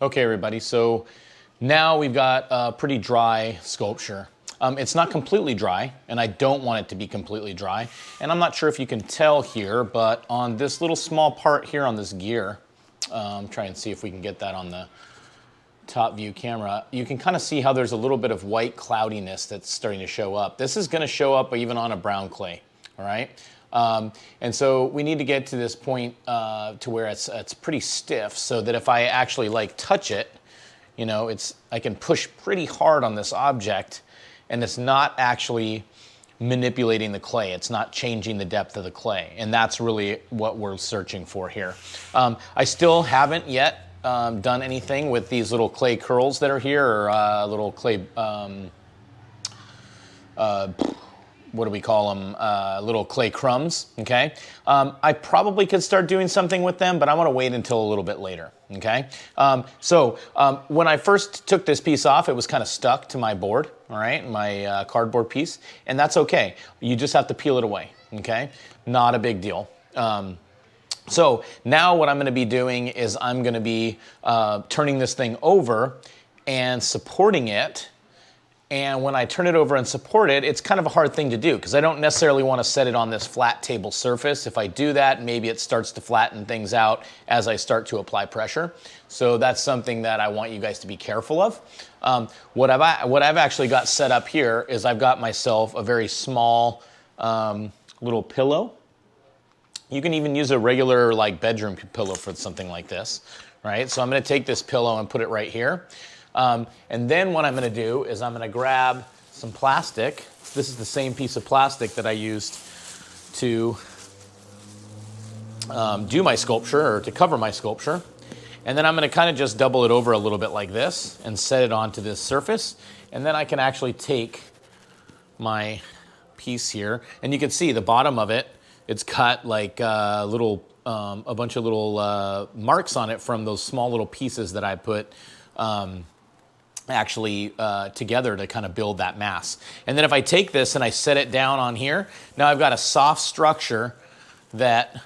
Okay, everybody, so now we've got a pretty dry sculpture. It's not completely dry, and I don't want it to be completely dry. And I'm not sure if you can tell here, but on this little small part here on this gear, try and see if we can get that on the top view camera, you can kind of see how there's a little bit of white cloudiness that's starting to show up. This is going to show up even on a brown clay, all right? And so we need to get to this point to where it's pretty stiff, so that if I actually like touch it, you know, I can push pretty hard on this object, and it's not actually manipulating the clay. It's not changing the depth of the clay, and that's really what we're searching for here. I still haven't yet done anything with these little clay curls that are here, or little clay. What do we call them? Little clay crumbs, okay? I probably could start doing something with them, but I want to wait until a little bit later, okay? When I first took this piece off, it was kind of stuck to my board, all right, my cardboard piece, and that's okay. You just have to peel it away, okay? Not a big deal. So now what I'm going to be doing is I'm going to be turning this thing over and supporting it. And when I turn it over and support it, it's kind of a hard thing to do because I don't necessarily want to set it on this flat table surface. If I do that, maybe it starts to flatten things out as I start to apply pressure. So that's something that I want you guys to be careful of. What I've actually got set up here is I've got myself a very small little pillow. You can even use a regular like bedroom pillow for something like this, right? So I'm going to take this pillow and put it right here. And then what I'm going to do is I'm going to grab some plastic. This is the same piece of plastic that I used to do my sculpture, or to cover my sculpture. And then I'm going to kind of just double it over a little bit like this and set it onto this surface. And then I can actually take my piece here, and you can see the bottom of it, it's cut like a bunch of little marks on it from those small little pieces that I put together to kind of build that mass. And then if I take this and I set it down on here, now I've got a soft structure that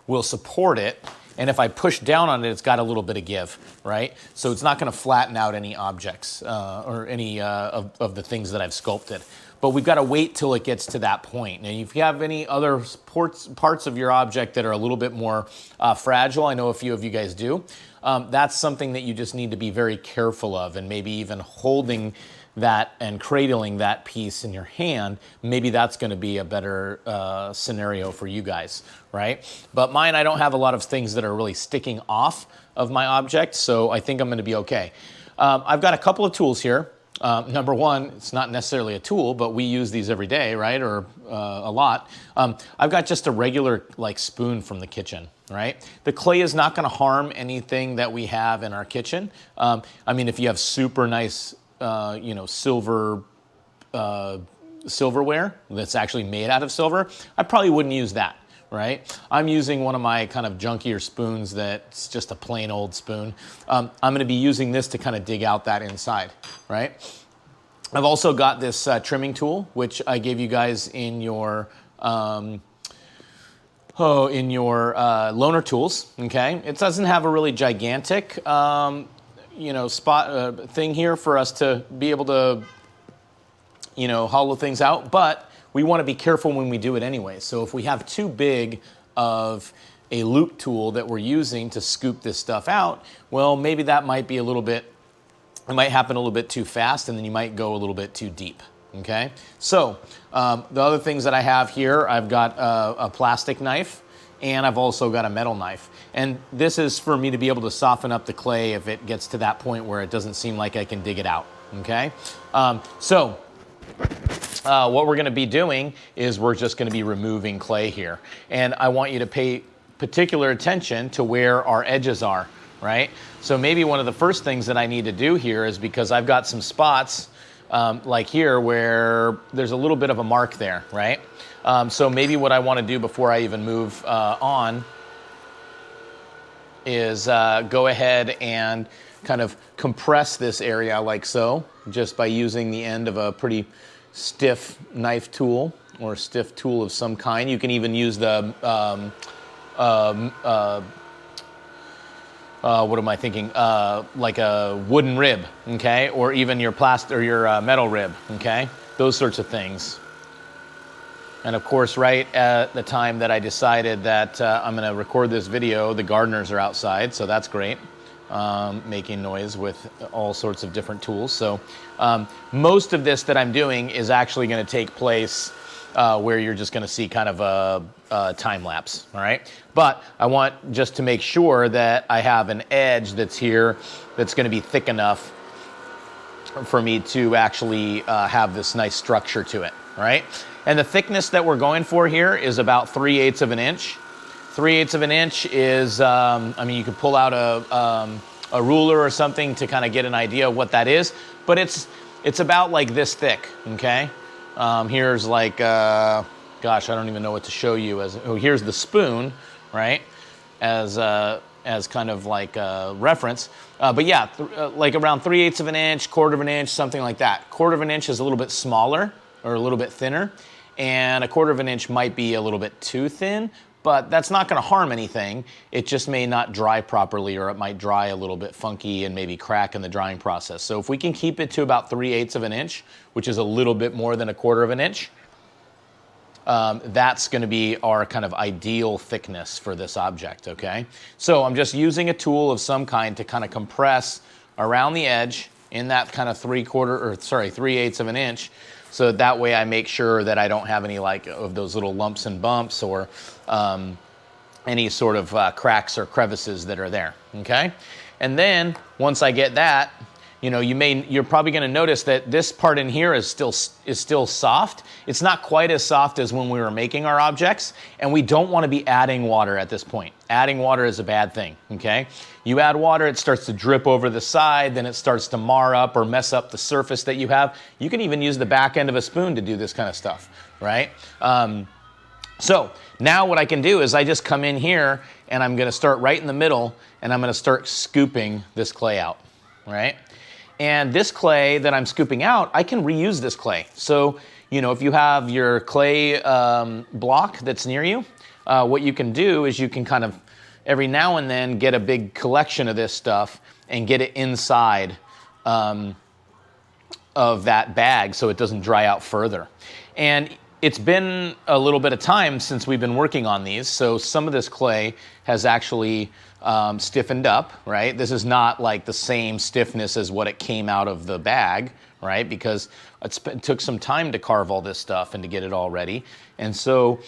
will support it. And if I push down on it, it's got a little bit of give, right? So it's not going to flatten out any objects or any of the things that I've sculpted. But we've got to wait till it gets to that point. And if you have any other parts of your object that are a little bit more fragile, I know a few of you guys do, that's something that you just need to be very careful of, and maybe even holding that and cradling that piece in your hand, maybe that's going to be a better scenario for you guys, right? But mine, I don't have a lot of things that are really sticking off of my object, so I think I'm going to be okay. I've got a couple of tools here. Number one, it's not necessarily a tool, but we use these every day, right? Or a lot. I've got just a regular like spoon from the kitchen, right? The clay is not going to harm anything that we have in our kitchen. I mean, if you have super nice, silverware that's actually made out of silver, I probably wouldn't use that. Right? I'm using one of my kind of junkier spoons that's just a plain old spoon. I'm going to be using this to kind of dig out that inside, right? I've also got this trimming tool, which I gave you guys in your loaner tools, okay? It doesn't have a really gigantic, thing here for us to be able to, hollow things out, but we want to be careful when we do it anyway. So if we have too big of a loop tool that we're using to scoop this stuff out, well, maybe that might be it might happen a little bit too fast, and then you might go a little bit too deep, okay? So the other things that I have here, I've got a plastic knife, and I've also got a metal knife. And this is for me to be able to soften up the clay if it gets to that point where it doesn't seem like I can dig it out, okay? What we're going to be doing is we're just going to be removing clay here. And I want you to pay particular attention to where our edges are, right? So maybe one of the first things that I need to do here is, because I've got some spots like here where there's a little bit of a mark there, right? So maybe what I want to do before I even move on is go ahead and kind of compress this area like so, just by using the end of a pretty stiff knife tool or a stiff tool of some kind. You can even use the what am I thinking? Like a wooden rib, okay? Or even your plastic or your metal rib, okay? Those sorts of things. And of course, right at the time that I decided that I'm gonna record this video, the gardeners are outside, so that's great. Making noise with all sorts of different tools. So most of this that I'm doing is actually gonna take place where you're just gonna see kind of a time lapse, all right? But I want just to make sure that I have an edge that's here that's gonna be thick enough for me to actually have this nice structure to it, all right? And the thickness that we're going for here is about 3/8 of an inch. 3/8 of an inch is, I mean, you could pull out a ruler or something to kind of get an idea of what that is, but it's about like this thick, okay? Here's like, gosh, I don't even know what to show you. Here's the spoon, right? As kind of like a reference. But yeah, like around 3/8 of an inch, 1/4 of an inch, something like that. 1/4 of an inch is a little bit smaller or a little bit thinner, and 1/4 of an inch might be a little bit too thin, but that's not gonna harm anything. It just may not dry properly, or it might dry a little bit funky and maybe crack in the drying process. So if we can keep it to about 3/8 of an inch, which is a little bit more than 1/4 of an inch, that's gonna be our kind of ideal thickness for this object, okay? So I'm just using a tool of some kind to kind of compress around the edge in that kind of 3/8 of an inch, so that way I make sure that I don't have any like of those little lumps and bumps or any sort of cracks or crevices that are there, okay? And then once I get that, you know, you're probably going to notice that this part in here is still soft. It's not quite as soft as when we were making our objects, and we don't want to be adding water at this point. Adding water is a bad thing, okay? You add water, it starts to drip over the side, then it starts to mar up or mess up the surface that you have. You can even use the back end of a spoon to do this kind of stuff, right? So now what I can do is I just come in here and I'm going to start right in the middle, and I'm going to start scooping this clay out, right? And this clay that I'm scooping out, I can reuse this clay. So, you know, if you have your clay block that's near you, what you can do is you can kind of every now and then get a big collection of this stuff and get it inside of that bag so it doesn't dry out further. And it's been a little bit of time since we've been working on these, so some of this clay has actually stiffened up, right? This is not like the same stiffness as what it came out of the bag, right? Because it took some time to carve all this stuff and to get it all ready. And so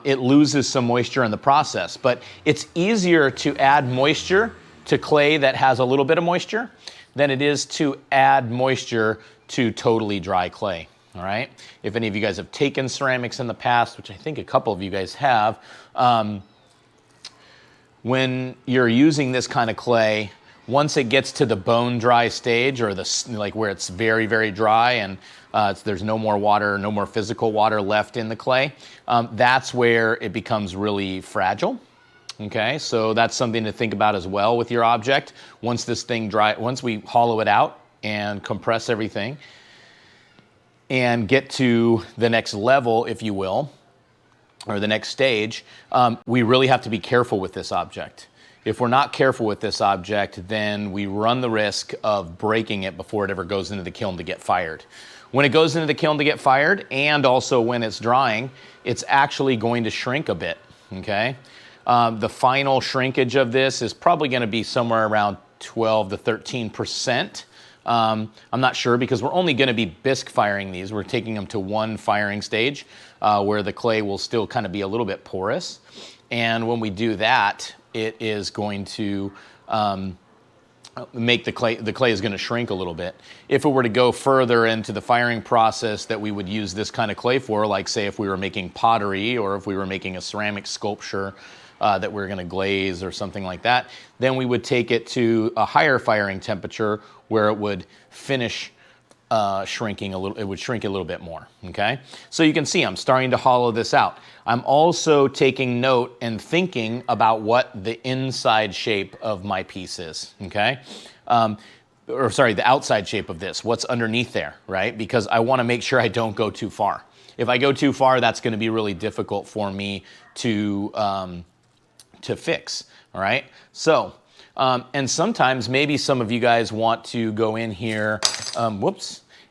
it loses some moisture in the process. But it's easier to add moisture to clay that has a little bit of moisture than it is to add moisture to totally dry clay. All right. If any of you guys have taken ceramics in the past, which I think a couple of you guys have, when you're using this kind of clay, once it gets to the bone dry stage, or like where it's very, very dry and there's no more water, no more physical water left in the clay, that's where it becomes really fragile. Okay, so that's something to think about as well with your object. Once this thing once we hollow it out and compress everything, and get to the next level, if you will, or the next stage, we really have to be careful with this object. If we're not careful with this object, then we run the risk of breaking it before it ever goes into the kiln to get fired. When it goes into the kiln to get fired, and also when it's drying, it's actually going to shrink a bit, okay? The final shrinkage of this is probably gonna be somewhere around 12 to 13%. I'm not sure, because we're only going to be bisque firing these. We're taking them to one firing stage where the clay will still kind of be a little bit porous. And when we do that, it is going to make the clay is going to shrink a little bit. If it were to go further into the firing process that we would use this kind of clay for, like say if we were making pottery or if we were making a ceramic sculpture that we're going to glaze or something like that, then we would take it to a higher firing temperature where it would finish shrinking a little. It would shrink a little bit more, okay? So you can see I'm starting to hollow this out. I'm also taking note and thinking about what the inside shape of my piece is, okay? The outside shape of this, what's underneath there, right? Because I want to make sure I don't go too far. If I go too far, that's going to be really difficult for me to fix, all right? So And sometimes maybe some of you guys want to go in here,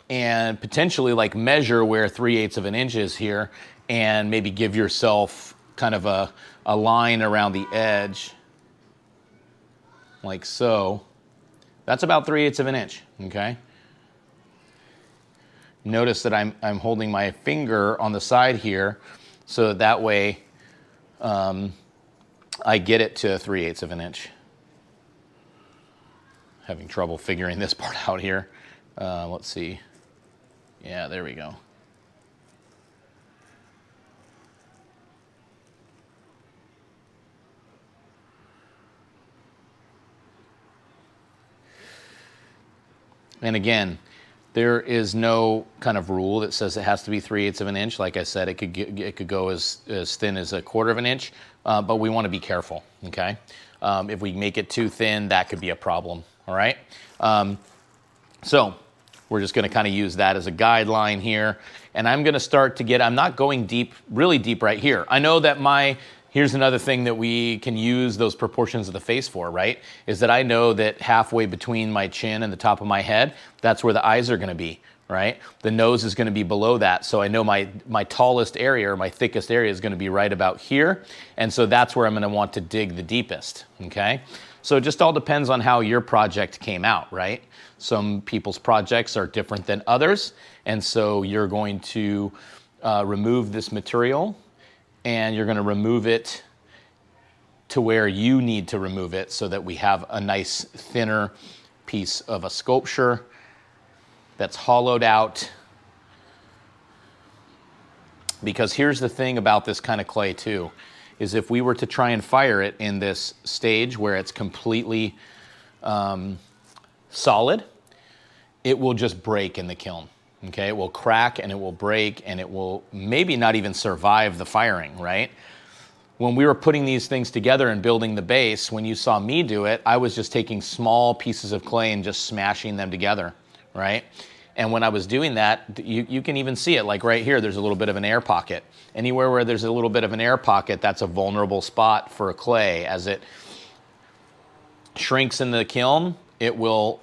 and potentially like measure where 3/8 of an inch is here, and maybe give yourself kind of a line around the edge, like so. That's about 3/8 of an inch, okay? Notice that I'm holding my finger on the side here, so that way I get it to 3/8 of an inch. Having trouble figuring this part out here. Let's see. Yeah, there we go. And again, there is no kind of rule that says it has to be 3/8 of an inch. Like I said, it could go as thin as 1/4 of an inch, but we want to be careful, okay? If we make it too thin, that could be a problem, all right? So we're just going to kind of use that as a guideline here. And I'm going to start to I'm not going deep, really deep right here. I know that here's another thing that we can use those proportions of the face for, right? Is that I know that halfway between my chin and the top of my head, that's where the eyes are going to be, right? The nose is going to be below that. So I know my tallest area or my thickest area is going to be right about here. And so that's where I'm going to want to dig the deepest, okay? So it just all depends on how your project came out, right? Some people's projects are different than others. And so you're going to remove this material, and you're going to remove it to where you need to remove it so that we have a nice thinner piece of a sculpture that's hollowed out. Because here's the thing about this kind of clay too, is if we were to try and fire it in this stage where it's completely solid, it will just break in the kiln. Okay, it will crack and it will break and it will maybe not even survive the firing, right? When we were putting these things together and building the base, when you saw me do it, I was just taking small pieces of clay and just smashing them together, right? And when I was doing that, you can even see it, like right here, there's a little bit of an air pocket. Anywhere where there's a little bit of an air pocket, that's a vulnerable spot for a clay. As it shrinks in the kiln, it will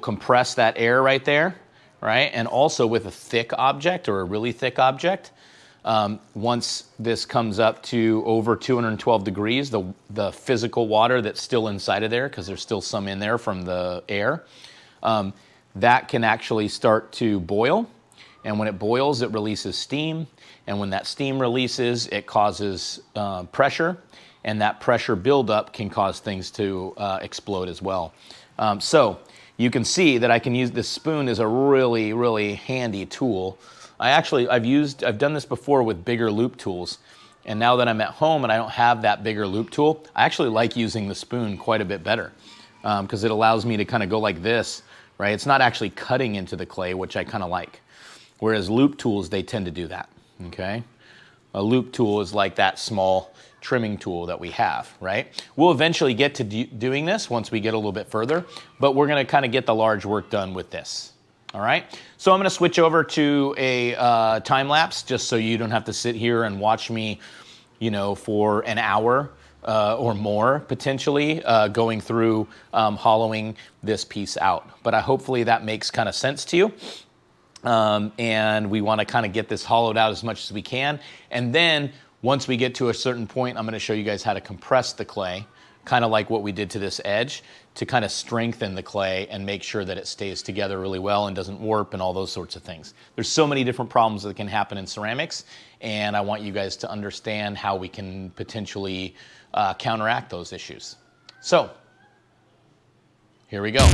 compress that air right there, right? And also with a thick object or a really thick object, once this comes up to over 212 degrees, the physical water that's still inside of there, because there's still some in there from the air, that can actually start to boil. And when it boils, it releases steam. And when that steam releases, it causes pressure. And that pressure buildup can cause things to explode as well. So you can see that I can use this spoon as a really, really handy tool. I've done this before with bigger loop tools. And now that I'm at home and I don't have that bigger loop tool, I actually like using the spoon quite a bit better because it allows me to kind of go like this, right? It's not actually cutting into the clay, which I kind of like. Whereas loop tools, they tend to do that, okay? A loop tool is like that small trimming tool that we have, right? We'll eventually get to doing this once we get a little bit further, but we're gonna kind of get the large work done with this, all right? So I'm gonna switch over to a time lapse just so you don't have to sit here and watch me, for an hour or more potentially going through hollowing this piece out. But hopefully that makes kind of sense to you. And we want to kind of get this hollowed out as much as we can. And then once we get to a certain point, I'm going to show you guys how to compress the clay, kind of like what we did to this edge, to kind of strengthen the clay and make sure that it stays together really well and doesn't warp and all those sorts of things. There's so many different problems that can happen in ceramics, and I want you guys to understand how we can potentially counteract those issues. So, here we go.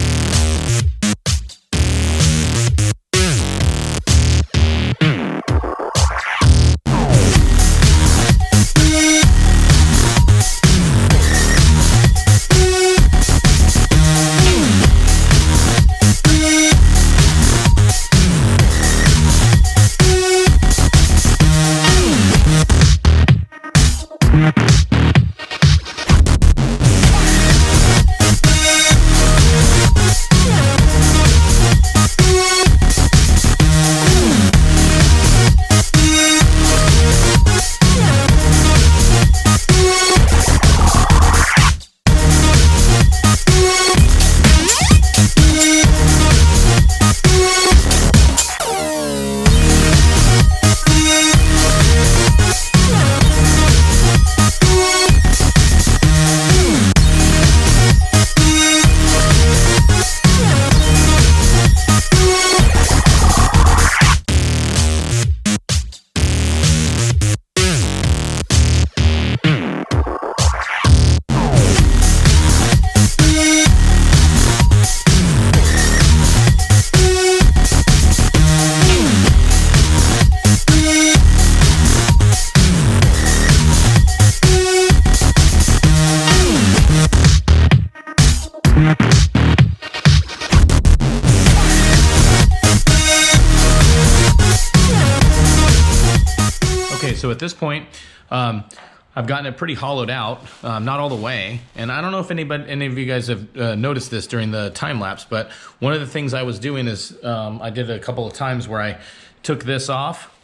so at this point, I've gotten it pretty hollowed out, not all the way. And I don't know if any of you guys have noticed this during the time lapse, but one of the things I was doing is I did a couple of times where I took this off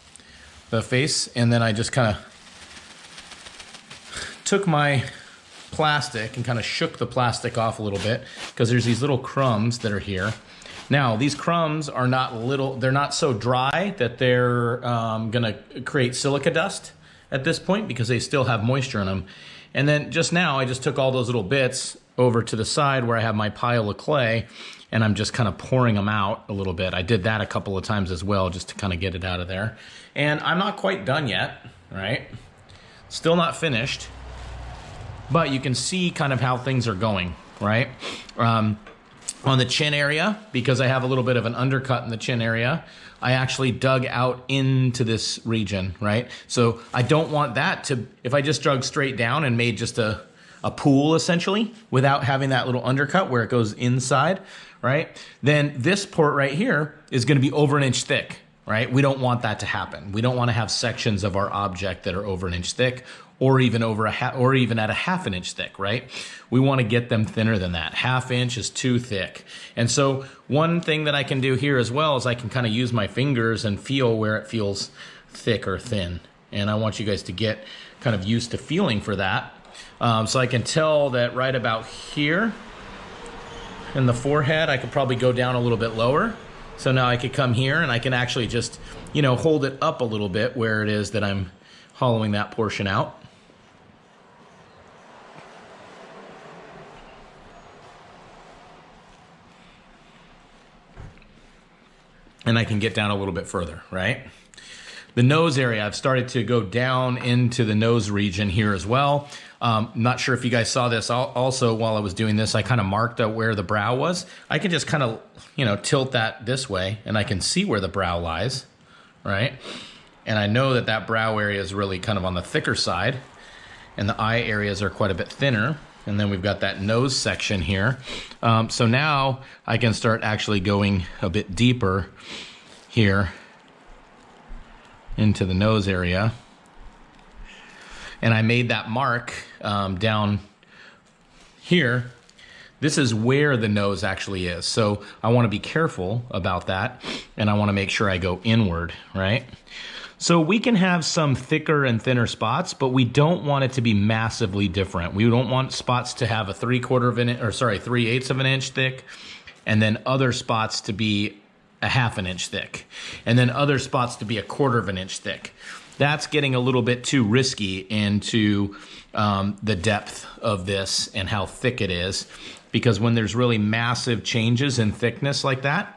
the face, and then I just kind of took my plastic and kind of shook the plastic off a little bit, because there's these little crumbs that are here. Now, these crumbs are not little, they're not so dry that they're gonna create silica dust at this point, because they still have moisture in them. And then just now, I just took all those little bits over to the side where I have my pile of clay, and I'm just kind of pouring them out a little bit. I did that a couple of times as well, just to kind of get it out of there. And I'm not quite done yet, right? Still not finished, but you can see kind of how things are going, right? On the chin area, because I have a little bit of an undercut in the chin area, I actually dug out into this region, right? So I don't want that to, if I just dug straight down and made just a pool essentially, without having that little undercut where it goes inside, right? Then this port right here is gonna be over 1 inch thick, right? We don't want that to happen. We don't wanna have sections of our object that are over 1 inch thick, or even or even at a 1/2 inch thick, right? We want to get them thinner than that. 1/2 inch is too thick. And so one thing that I can do here as well is I can kind of use my fingers and feel where it feels thick or thin. And I want you guys to get kind of used to feeling for that. So I can tell that right about here in the forehead, I could probably go down a little bit lower. So now I could come here and I can actually just, you know, hold it up a little bit where it is that I'm hollowing that portion out. And I can get down a little bit further, right? The nose area, I've started to go down into the nose region here as well. Not sure if you guys saw this. Also, while I was doing this, I kind of marked out where the brow was. I can just kind of, you know, tilt that this way, and I can see where the brow lies, right? And I know that that brow area is really kind of on the thicker side, and the eye areas are quite a bit thinner. And then we've got that nose section here. So now I can start actually going a bit deeper here into the nose area. And I made that mark down here. This is where the nose actually is. So I want to be careful about that, and I want to make sure I go inward, right? So we can have some thicker and thinner spots, but we don't want it to be massively different. We don't want spots to have a 3/8 of an inch thick, and then other spots to be a 1/2 inch thick, and then other spots to be 1/4 inch thick. That's getting a little bit too risky into the depth of this and how thick it is, because when there's really massive changes in thickness like that,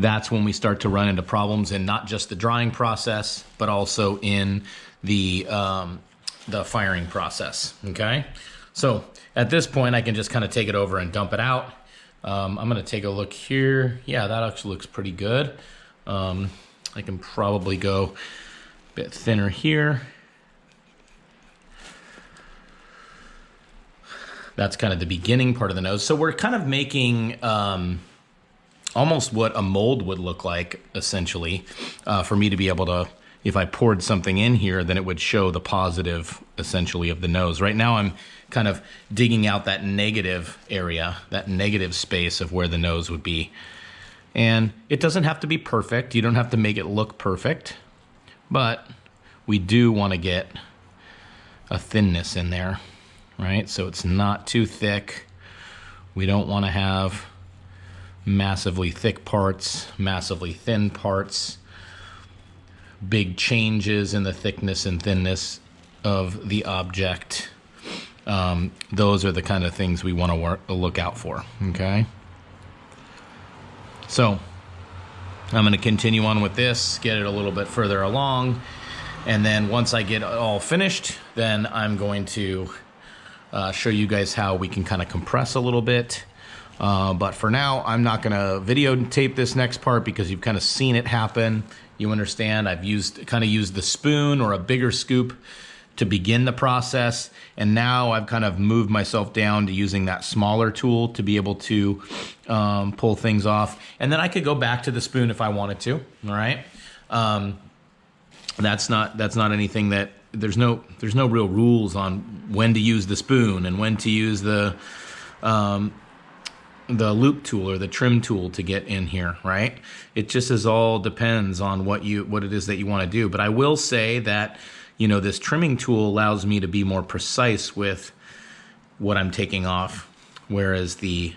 that's when we start to run into problems in not just the drying process, but also in the firing process, okay? So at this point, I can just kind of take it over and dump it out. I'm gonna take a look here. Yeah, that actually looks pretty good. I can probably go a bit thinner here. That's kind of the beginning part of the nose. So we're kind of making almost what a mold would look like, essentially, for me to be able to, if I poured something in here, then it would show the positive, essentially, of the nose. Right now I'm kind of digging out that negative area, that negative space of where the nose would be. And it doesn't have to be perfect. You don't have to make it look perfect, but we do want to get a thinness in there, right? So it's not too thick. We don't want to have massively thick parts, massively thin parts, big changes in the thickness and thinness of the object. Those are the kind of things we want to look out for, okay? So I'm going to continue on with this, get it a little bit further along, and then once I get it all finished, then I'm going to show you guys how we can kind of compress a little bit. But for now, I'm not going to videotape this next part because you've kind of seen it happen. You understand I've used the spoon or a bigger scoop to begin the process, and now I've kind of moved myself down to using that smaller tool to be able to pull things off. And then I could go back to the spoon if I wanted to, all right? That's not anything that there's no real rules on when to use the spoon and when to use the loop tool or the trim tool to get in here, right? It just all depends on what it is that you want to do. But I will say that, this trimming tool allows me to be more precise with what I'm taking off, whereas the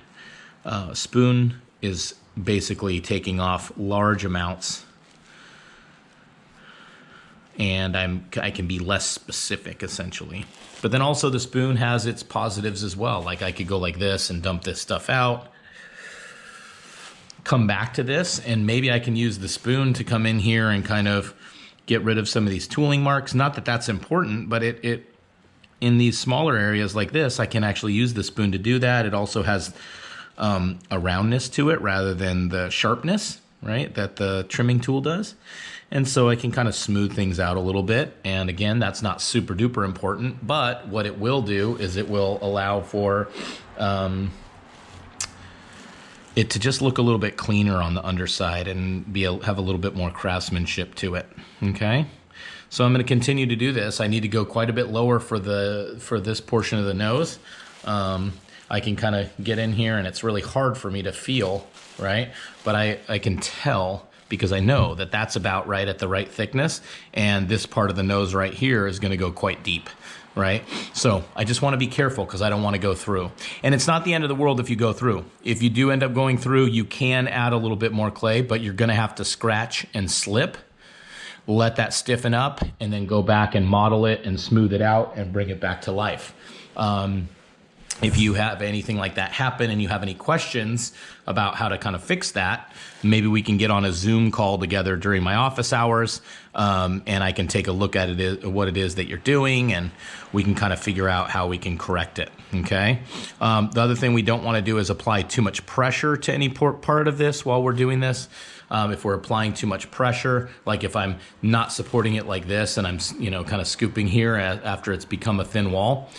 spoon is basically taking off large amounts, and I can be less specific essentially. But then also the spoon has its positives as well. Like I could go like this and dump this stuff out, come back to this, and maybe I can use the spoon to come in here and kind of get rid of some of these tooling marks. Not that that's important, but it in these smaller areas like this, I can actually use the spoon to do that. It also has a roundness to it rather than the sharpness, right, that the trimming tool does. And so I can kind of smooth things out a little bit. And again, that's not super duper important, but what it will do is it will allow for it to just look a little bit cleaner on the underside and have a little bit more craftsmanship to it, okay? So I'm gonna continue to do this. I need to go quite a bit lower for this portion of the nose. I can kind of get in here and it's really hard for me to feel, right? But I can tell, because I know that that's about right at the right thickness, and this part of the nose right here is gonna go quite deep, right? So I just wanna be careful because I don't wanna go through. And it's not the end of the world if you go through. If you do end up going through, you can add a little bit more clay, but you're gonna have to scratch and slip, let that stiffen up, and then go back and model it and smooth it out and bring it back to life. If you have anything like that happen and you have any questions about how to kind of fix that, maybe we can get on a Zoom call together during my office hours, and I can take a look at what it is that you're doing, and we can kind of figure out how we can correct it, okay? The other thing we don't want to do is apply too much pressure to any part of this while we're doing this. If we're applying too much pressure, like if I'm not supporting it like this and I'm kind of scooping here after it's become a thin wall,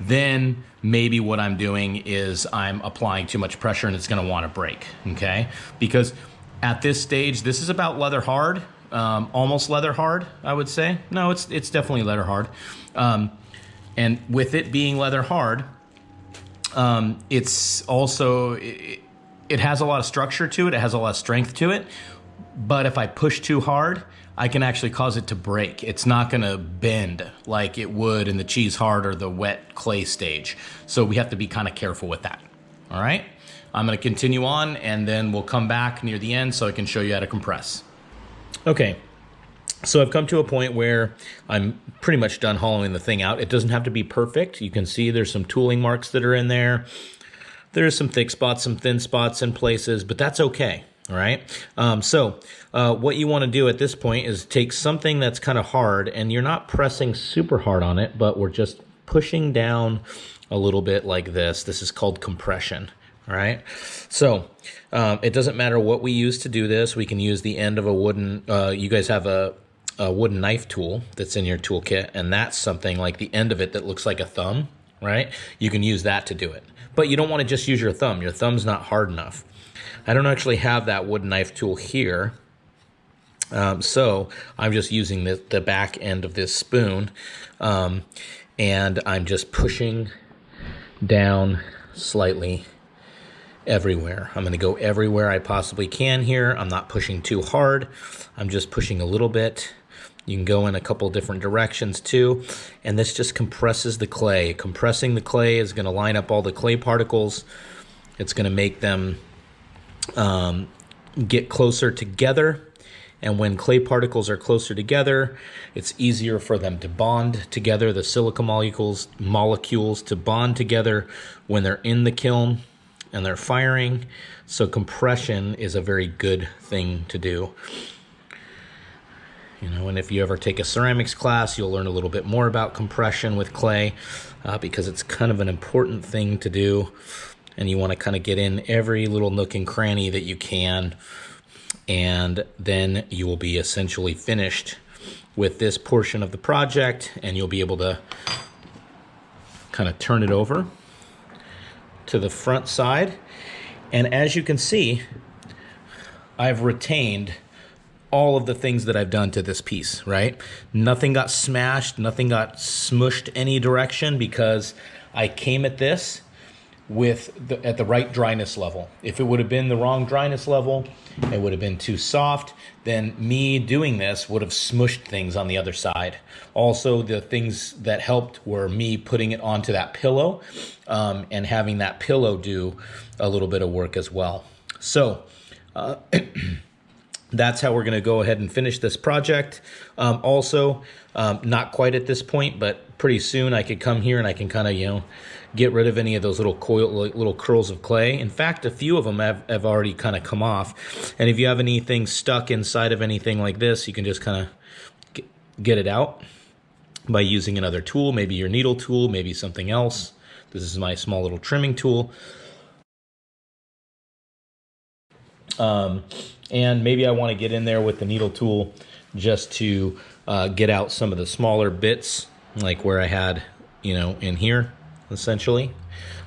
then maybe what I'm doing is I'm applying too much pressure and it's gonna wanna break, okay? Because at this stage, this is about leather hard, almost leather hard, I would say. No, it's definitely leather hard. And with it being leather hard, it's also, it has a lot of structure to it, it has a lot of strength to it, but if I push too hard, I can actually cause it to break. It's not gonna bend like it would in the cheese hard or the wet clay stage. So we have to be kind of careful with that, all right? I'm gonna continue on and then we'll come back near the end so I can show you how to compress. Okay, so I've come to a point where I'm pretty much done hollowing the thing out. It doesn't have to be perfect. You can see there's some tooling marks that are in there. There's some thick spots, some thin spots in places, but that's okay. All right. What you want to do at this point is take something that's kind of hard, and you're not pressing super hard on it, but we're just pushing down a little bit like this. This is called compression. All right. So it doesn't matter what we use to do this. We can use the end of a wooden, you guys have a wooden knife tool that's in your toolkit, and that's something like the end of it that looks like a thumb, right? You can use that to do it. But you don't want to just use your thumb. Your thumb's not hard enough. I don't actually have that wooden knife tool here, so I'm just using the back end of this spoon, and I'm just pushing down slightly everywhere. I'm going to go everywhere I possibly can here. I'm not pushing too hard. I'm just pushing a little bit. You can go in a couple different directions too, and this just compresses the clay. Compressing the clay is going to line up all the clay particles. It's going to make them get closer together, and when clay particles are closer together, it's easier for them to bond together, the silica molecules to bond together when they're in the kiln and they're firing. So compression is a very good thing to do. And if you ever take a ceramics class, you'll learn a little bit more about compression with clay, because it's kind of an important thing to do. And you want to kind of get in every little nook and cranny that you can, and then you will be essentially finished with this portion of the project, and you'll be able to kind of turn it over to the front side. And as you can see, I've retained all of the things that I've done to this piece, right? Nothing got smashed, nothing got smushed any direction, because I came at this at the right dryness level. If it would have been the wrong dryness level, it would have been too soft, then me doing this would have smushed things on the other side. Also, the things that helped were me putting it onto that pillow, and having that pillow do a little bit of work as well. So that's how we're going to go ahead and finish this project. Also, not quite at this point, but pretty soon I could come here and I can kind of, get rid of any of those little little curls of clay. In fact, a few of them have already kind of come off. And if you have anything stuck inside of anything like this, you can just kind of get it out by using another tool, maybe your needle tool, maybe something else. This is my small little trimming tool. And maybe I want to get in there with the needle tool just to get out some of the smaller bits, like where I had, in here, essentially.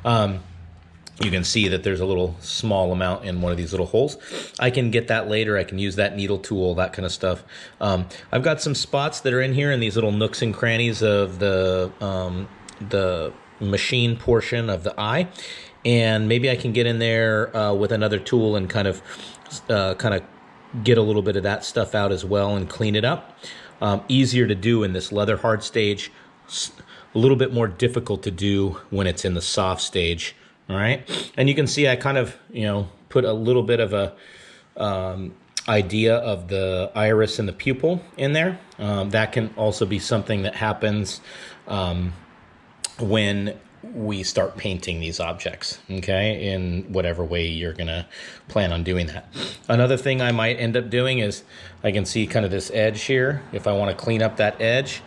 You can see that there's a little small amount in one of these little holes. I can get that later. I can use that needle tool, that kind of stuff. I've got some spots that are in here in these little nooks and crannies of the machine portion of the eye. And maybe I can get in there with another tool and kind of get a little bit of that stuff out as well and clean it up. Easier to do in this leather hard stage, a little bit more difficult to do when it's in the soft stage. All right, and you can see I kind of put a little bit of a idea of the iris and the pupil in there. That can also be something that happens when we start painting these objects, okay, in whatever way you're gonna plan on doing that. Another thing I might end up doing is, I can see kind of this edge here. If I want to clean up that edge,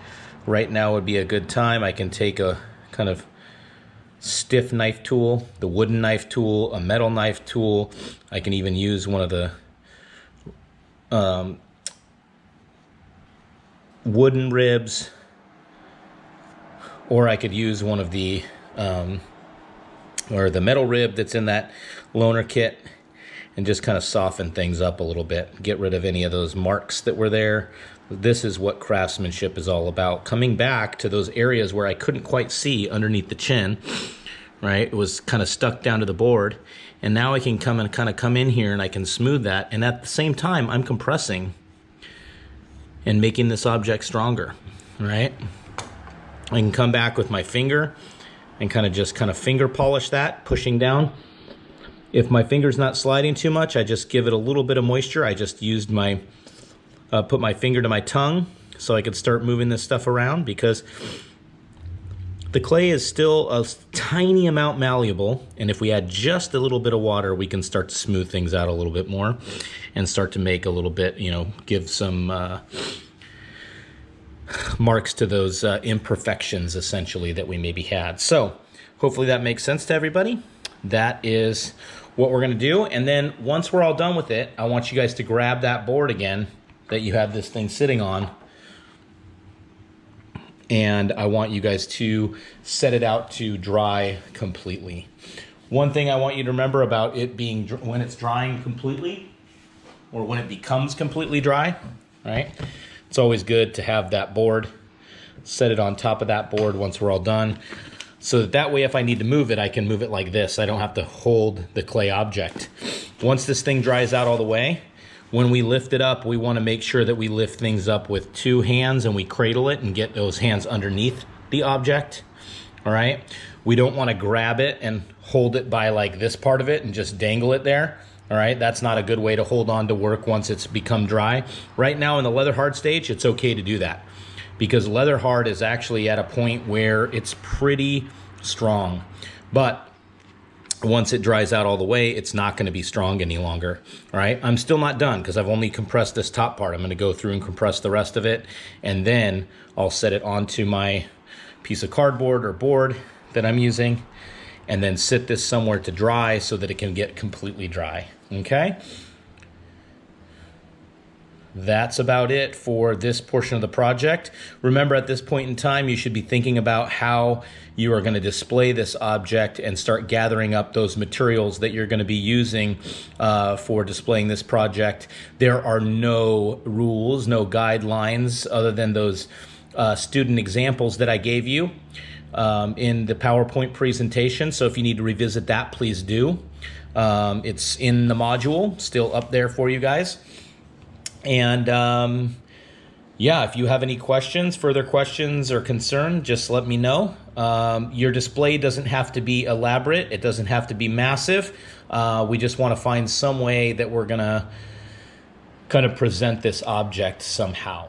right now would be a good time. I can take a kind of stiff knife tool, the wooden knife tool, a metal knife tool. I can even use one of the wooden ribs, or I could use one of the or the metal rib that's in that loaner kit, and just kind of soften things up a little bit, get rid of any of those marks that were there. This is what craftsmanship is all about, coming back to those areas where I couldn't quite see underneath the chin, right? It was kind of stuck down to the board, and now I can come in here and I can smooth that, and at the same time I'm compressing and making this object stronger, right? I can come back with my finger and kind of finger polish that, pushing down. If my finger's not sliding too much, I just give it a little bit of moisture. I just used my, put my finger to my tongue so I could start moving this stuff around, because the clay is still a tiny amount malleable, and if we add just a little bit of water, we can start to smooth things out a little bit more and start to make a little bit, give some marks to those imperfections, essentially, that we maybe had. So hopefully that makes sense to everybody. That is what we're going to do. And then once we're all done with it, I want you guys to grab that board again that you have this thing sitting on, and I want you guys to set it out to dry completely. One thing I want you to remember about it being, when it's drying completely, or when it becomes completely dry, right? It's always good to have that board, set it on top of that board once we're all done, so that way if I need to move it, I can move it like this. I don't have to hold the clay object. Once this thing dries out all the way, when we lift it up, we want to make sure that we lift things up with 2 hands and we cradle it and get those hands underneath the object, all right? We don't want to grab it and hold it by like this part of it and just dangle it there. All right, that's not a good way to hold on to work once it's become dry. Right now in the leather hard stage, it's okay to do that, because leather hard is actually at a point where it's pretty strong. But once it dries out all the way, it's not going to be strong any longer. All right, I'm still not done because I've only compressed this top part. I'm going to go through and compress the rest of it, and then I'll set it onto my piece of cardboard or board that I'm using, and then sit this somewhere to dry so that it can get completely dry. Okay? that's about it for this portion of the project. Remember, at this point in time, you should be thinking about how you are going to display this object and start gathering up those materials that you're going to be using for displaying this project. There are no rules, no guidelines other than those student examples that I gave you in the PowerPoint presentation. So if you need to revisit that, please do. It's in the module, still up there for you guys. And yeah, if you have any questions, further questions or concern, just let me know. Your display doesn't have to be elaborate. It doesn't have to be massive. We just want to find some way that we're going to kind of present this object somehow.